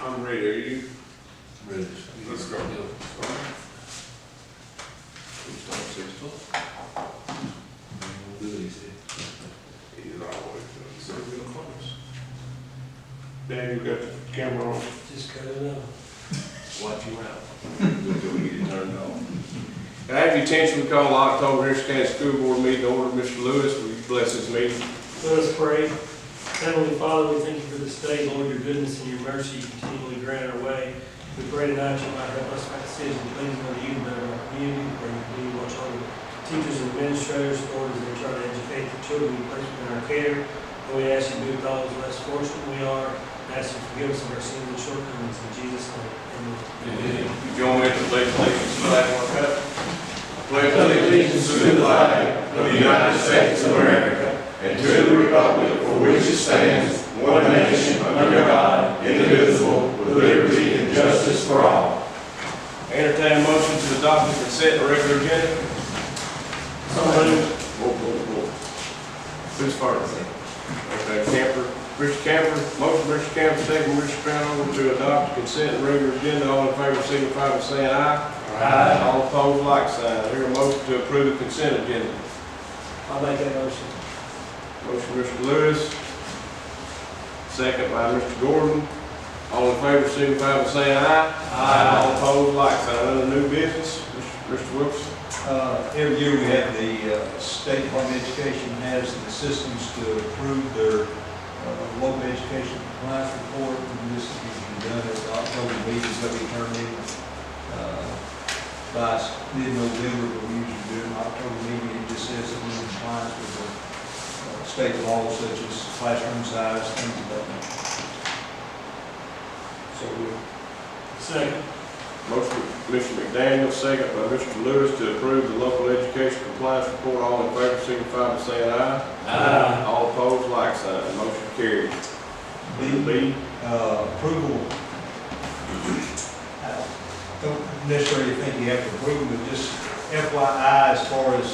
I'm ready, are you? Ready. Let's go. We start 6 o'clock. We'll do it easy. He's always doing so real close. Dan, you got the camera on? Just cut it out. Watch your mouth. Until we get it turned on. Can I have your attention, we call the October Harris County School Board meeting to order. Mr. Lewis, will you bless this meeting? Let us pray. Heavenly Father, we thank you for this day, Lord, your goodness and your mercy you continually grant our way. We pray tonight you might help us make decisions pleasing unto you, better our community. We pray you continue to watch all the teachers and administrators, Lord, as they try to educate the children you place within our care. And we ask you to be with all those less fortunate we are. And ask you to forgive us of our sins and shortcomings. In Jesus' name, amen. You join me at the pledge of allegiance to the flag of our country. Pledge allegiance to the flag of the United States of America and to the republic for which it stands, one nation under God, indivisible, with liberty and justice for all. Entertain a motion to adopt the consent regular agenda. So moved. Whoa. Who's first? Okay, Camper, Richard Camper, motion Richard Camper, second Richard Crownover to adopt the consent regular agenda. All in favor signify by saying aye. Aye. All opposed, like sign. Hear a motion to approve the consent agenda. I'll make that motion. Motion Mr. Lewis, second by Mr. Gordon. All in favor signify by saying aye. Aye. All opposed, like sign. Under new business, Mr. Wilson. Every year we have the State Department of Education has the systems to approve their local education compliance report. And this is usually done at the October meetings that we turn in by mid-November, but we usually do it in October meeting. It just says that we're in compliance with the state laws such as classroom size, things of that nature. So Second. motion Commissioner McDaniel, second by Mr. Lewis to approve the local education compliance report. All in favor signify by saying aye. Aye. All opposed, like sign. Motion carried. B. Approval, I don't necessarily think you have to approve, but just FYI as far as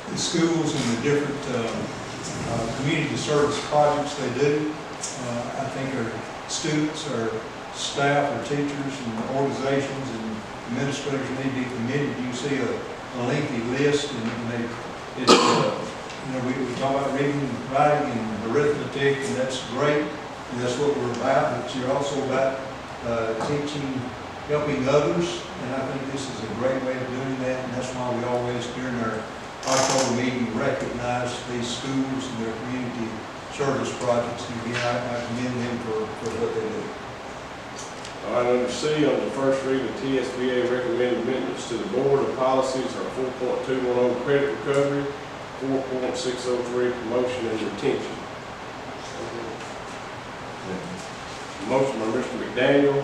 the schools and the different community service projects they do. I think our students, our staff, our teachers and organizations and administrators need to be committed. You see a lengthy list and we talk about reading, writing, and arithmetic, and that's great, and that's what we're about, but you're also about teaching, helping others, and I think this is a great way of doing that, and that's why we always, during our October meeting, recognize these schools and their community service projects, and again, I commend them for what they do. All right, under C, on the first reading of TSBA recommended amendments to the board of policies are 4.210 credit recovery, 4.603 promotion and retention. Motion by Mr. McDaniel,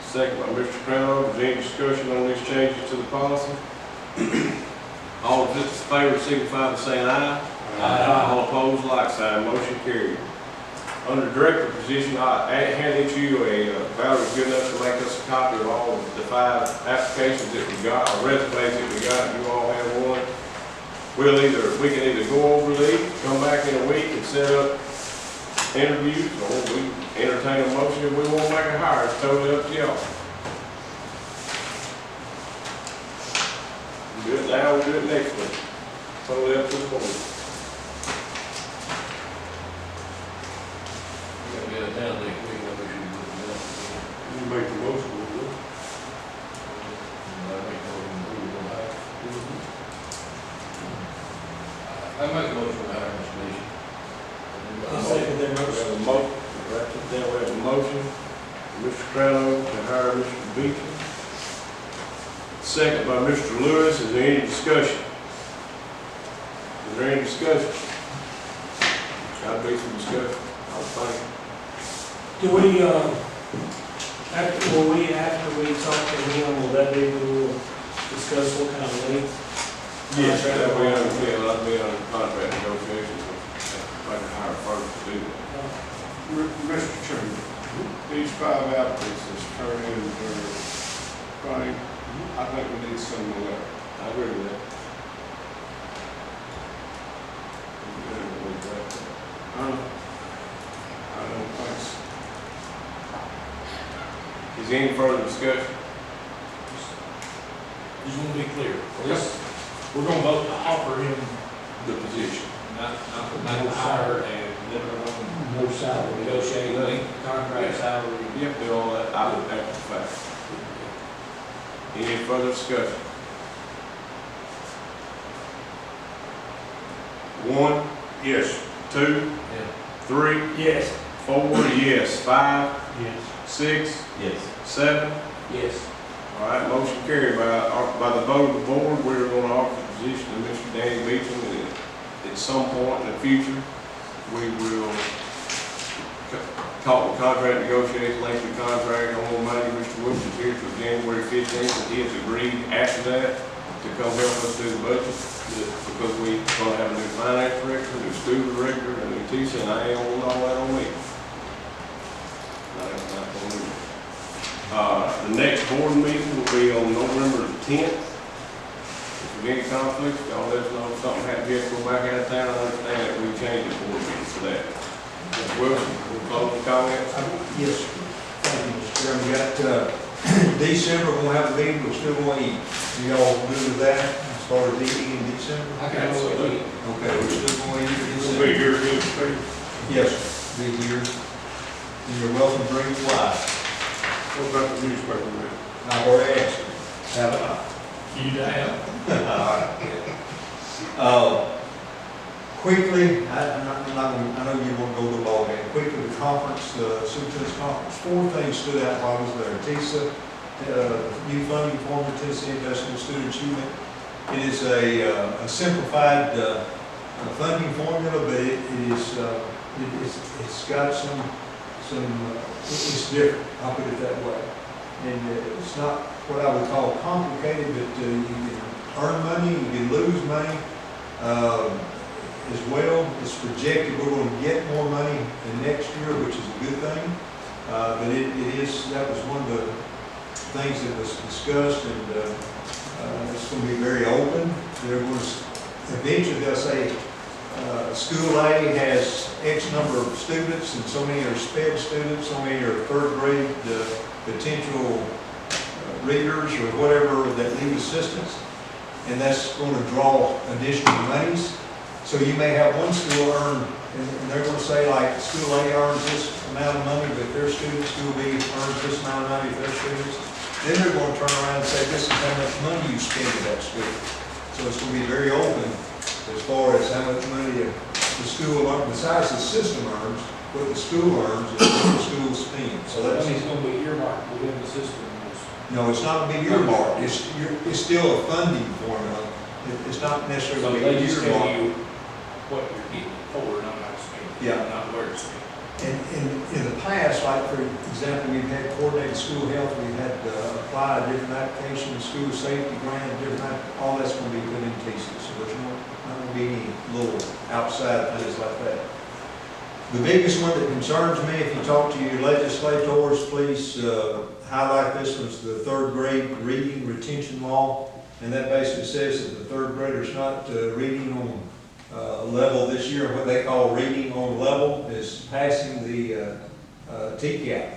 second by Mr. Crownover. Is there any discussion on these changes to the policy? All in favor signify by saying aye. Aye. All opposed, like sign. Motion carried. Under director position, I handed you Valerie's good enough to make us a copy of all of the 5 applications that we got, or resumes that we got. You all have one. We can either go over these, come back in a week and set up interviews, or we entertain a motion if we want to make a hire. It's totally up to y'all. We do it now, we do it next week. Totally up to the board. We gotta get it down next week, I wish you would have done. You make the motion, we do. I make no move on that. I make a motion to hire Mr. Lee. I'll second that We motion. have a motion, right there, we have a motion, Mr. Crownover to hire Mr. Beecham. Second by Mr. Lewis. Is there any discussion? Is there any discussion? Gotta be some discussion, I would think. Do we, after we talk to him, will that be, we will discuss what kind of length? Yes, that'll be on contract negotiations, like a hire first to do that. Mr. Chairman, these 5 applicants that's turned in their claim, I think we need some of that. I agree with that. I don't think so. Is there any further discussion? Just want to be clear, we're gonna vote to offer him the position, not to hire and then we're gonna No salary. negotiate length, contract, salary. Yep, do all that, I would after the fact. Any further discussion? One, Yes. two, Yeah. three, Yes. 4, yes, 5, Yes. 6, Yes. 7. Yes. All right, motion carried by the vote of the board. We're gonna offer the position to Mr. Danny Beecham, and at some point in the future, we will talk with contract negotiators, length of contract, on more money. Mr. Wilson's here till January 15th, and he has agreed after that to come help us do the budget, because we're gonna have a new finance director, new school director, and a new teacher, and I ain't on all that on me. That's not on me. The next board meeting will be on November the 10th. If there's any conflicts, y'all let us know if something happens, you have to go back out of town. I understand that we changed the board meeting for that. Mr. Wilson, we'll close the comments. Yes, thank you, Mr. Chairman. We got, December, we're gonna have a meeting, we're still gonna eat. Y'all good with that, as far as eating in December? I can Absolutely. Okay, we're still gonna eat in We'll December. be here again, Steve. Yes, be here. And you're welcome to bring your wife. What about the newspaper, man? I've already asked her. Have I? You have. Quickly, I'm not gonna, I know you want to go to the ballgame. Quickly, the conference, the superintendent's conference, 4 things stood out while I was there. TISA, new funding formula, Tennessee Investment Student Achievement. It is a simplified funding formula, but it's got some, it's different, I'll put it that way. And it's not what I would call complicated, but you can earn money, you can lose money. As well, it's projected we're going to get more money in next year, which is a good thing. But that was one of the things that was discussed, and it's going to be very open. There was, eventually they'll say, school A has X number of students, and so many are sped students, so many are third grade potential readers or whatever that need assistance. And that's going to draw additional monies. So you may have one school earn, and they're going to say like, school A earns this amount of money, but their students, school B earns this amount of money, their students. Then they're going to turn around and say, this is how much money you spend at that school. So it's going to be very open as far as how much money the school earns, besides the system earns, what the school earns is what the school spends. So that's, Money's gonna be earmarked within the system. no, it's not going to be earmarked. It's still a funding formula. It's not So necessarily they just tell earmarked. you what you're getting for, not how to spend. Yeah. Not where to spend. And in the past, like for example, we've had coordinated school health, we've had applied different applications, school safety grant, all that's going to be put in TISA. So there's not going to be any little outside things like that. The biggest one that concerns me, if you talk to your legislators, please highlight this, was the 3rd grade reading retention law. And that basically says that the 3rd graders not reading on level this year, what they call reading on level, is passing the TCAP,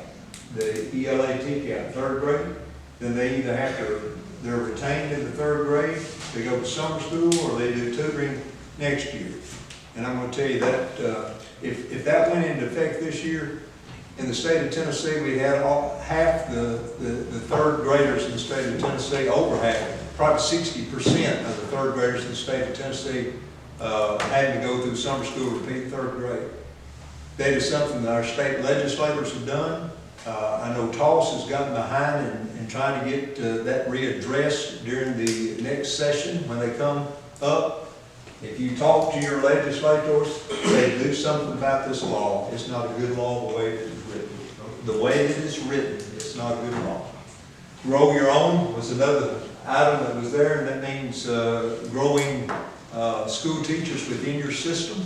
the ELA TCAP, 3rd grade. Then they either have to, they're retained in the 3rd grade, they go to summer school, or they do tutoring next year. And I'm going to tell you that if that went into effect this year, in the state of Tennessee, we had half the 3rd graders in the state of Tennessee, over half, probably 60% of the 3rd graders in the state of Tennessee had to go through summer school, repeat 3rd grade. That is something that our state legislators have done. I know TOS has gotten behind in trying to get that readdressed during the next session when they come up. If you talk to your legislators, they do something about this law. It's not a good law the way it is written. The way it is written, it's not a good law. Grow your own was another item that was there, and that means growing school teachers within your system,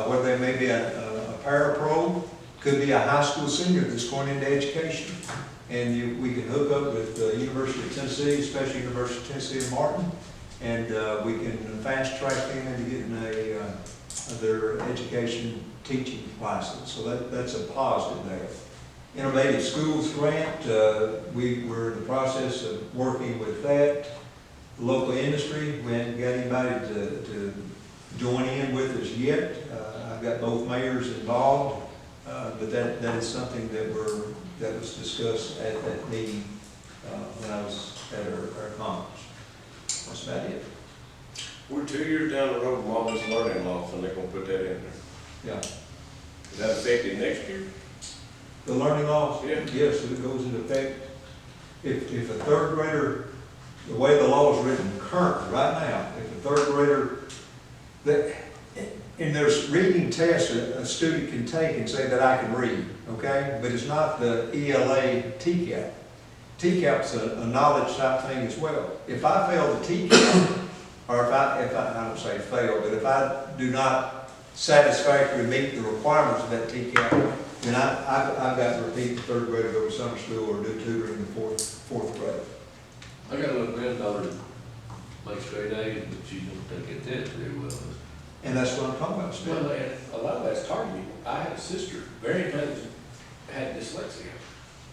whether they may be a parapro, could be a high school senior that's going into education. And we can hook up with the University of Tennessee, especially University of Tennessee in Martin, and we can fast track them into getting their education teaching license. So that's a positive there. Innovative Schools Grant, we were in the process of working with that. Local industry, we haven't got anybody to join in with us yet. I've got both mayors involved, but that is something that was discussed at that meeting when I was at our conference. That's about it. We're 2 years down the road from all this learning loss, and they're gonna put that in there. Yeah. Is that effective next year? The learning loss? Yeah. Yes, it goes into effect. If a third grader, the way the law is written currently, right now, if a third grader, and there's reading tests a student can take and say that I can read, okay? But it's not the ELA TCAP. TCAP's a knowledge type thing as well. If I fail the TCAP, or if I don't say fail, but if I do not satisfactorily meet the requirements of that TCAP, then I've got to repeat the third grade, go to summer school, or do tutoring in the fourth grade. I got a little granddaughter that makes straight A's, but she don't take a test very well. And that's what I'm talking about, Smith. Well, and a lot of that's targeted. I had a sister, very intelligent, had dyslexia,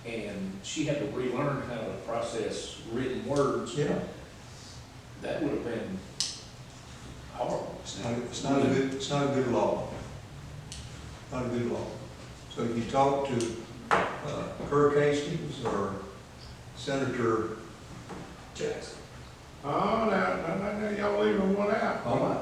and she had to relearn how to process written words. Yeah. That would have been horrible. It's not a good law. Not a good law. So if you talk to Kirk Hastings or Senator Jackson. Oh, now, y'all leaving one out. Oh,